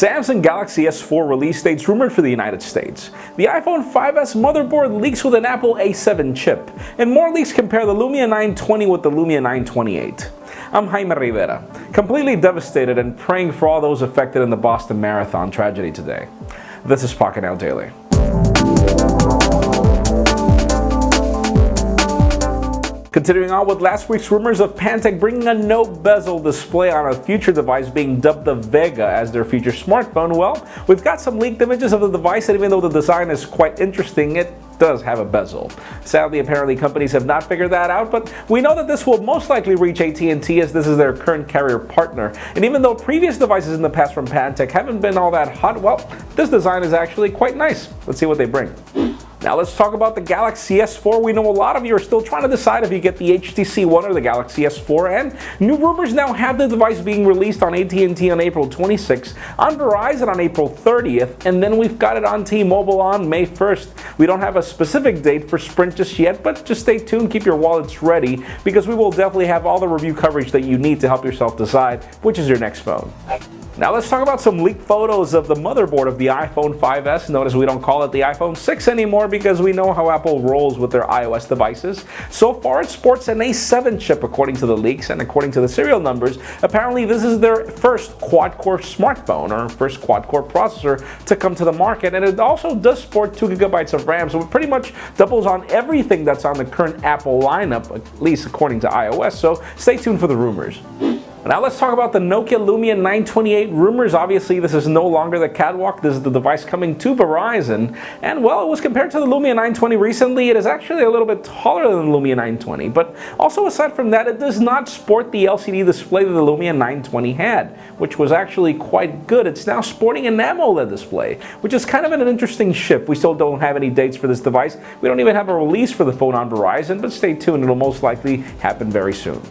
Samsung Galaxy S4 release dates rumored for the United States. The iPhone 5s motherboard leaks with an Apple A7 chip. And more leaks compare the Lumia 920 with the Lumia 928. I'm Jaime Rivera, completely devastated and praying for all those affected in the Boston Marathon tragedy today. This is Pocketnow Daily. Continuing on with last week's rumors of Pantech bringing a no bezel display on a future device being dubbed the Vega as their future smartphone, well, we've got some leaked images of the device, and even though the design is quite interesting, it does have a bezel. Sadly, apparently companies have not figured that out, but we know that this will most likely reach AT&T as this is their current carrier partner. And even though previous devices in the past from Pantech haven't been all that hot, well, this design is actually quite nice. Let's see what they bring. Now let's talk about the Galaxy S4. We know a lot of you are still trying to decide if you get the HTC One or the Galaxy S4, and new rumors now have the device being released on AT&T on April 26th, on Verizon on April 30th, and then we've got it on T-Mobile on May 1st. We don't have a specific date for Sprint just yet, but just stay tuned, keep your wallets ready, because we will definitely have all the review coverage that you need to help yourself decide which is your next phone. Now let's talk about some leaked photos of the motherboard of the iPhone 5s. Notice we don't call it the iPhone 6 anymore because we know how Apple rolls with their iOS devices. So far it sports an A7 chip according to the leaks, and according to the serial numbers, apparently this is their first quad-core smartphone or first quad-core processor to come to the market, and it also does sport 2 GB of RAM, so it pretty much doubles on everything that's on the current Apple lineup, at least according to iOS, so stay tuned for the rumors. Now let's talk about the Nokia Lumia 928 rumors. Obviously this is no longer the catwalk, this is the device coming to Verizon, and well, it was compared to the Lumia 920 recently. It is actually a little bit taller than the Lumia 920, but also aside from that, it does not sport the LCD display that the Lumia 920 had, which was actually quite good. It's now sporting an AMOLED display, which is kind of an interesting shift. We still don't have any dates for this device. We don't even have a release for the phone on Verizon, but stay tuned, it'll most likely happen very soon.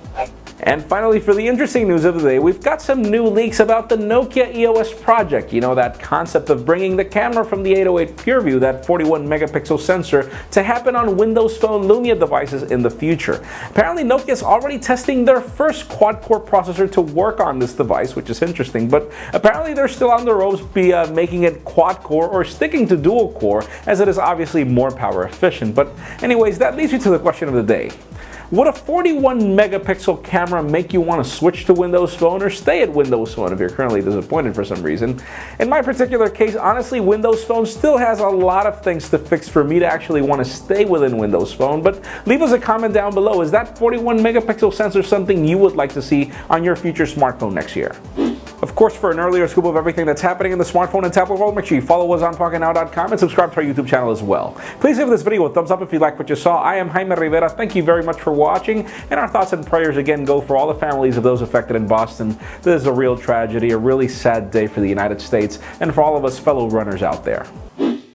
And finally, for the interesting news of the day, we've got some new leaks about the Nokia EOS project. You know, that concept of bringing the camera from the 808 PureView, that 41 megapixel sensor, to happen on Windows Phone Lumia devices in the future. Apparently, Nokia is already testing their first quad-core processor to work on this device, which is interesting, but apparently they're still on the ropes making it quad-core or sticking to dual-core, as it is obviously more power efficient. But anyways, that leads me to the question of the day. Would a 41 megapixel camera make you want to switch to Windows Phone or stay at Windows Phone if you're currently disappointed for some reason? In my particular case, honestly, Windows Phone still has a lot of things to fix for me to actually want to stay within Windows Phone, but leave us a comment down below. Is that 41 megapixel sensor something you would like to see on your future smartphone next year? Of course, for an earlier scoop of everything that's happening in the smartphone and tablet world, make sure you follow us on Pocketnow.com and subscribe to our YouTube channel as well. Please give this video a thumbs up if you like what you saw. I am Jaime Rivera. Thank you very much for watching, and our thoughts and prayers again go for all the families of those affected in Boston. This is a real tragedy, a really sad day for the United States, and for all of us fellow runners out there.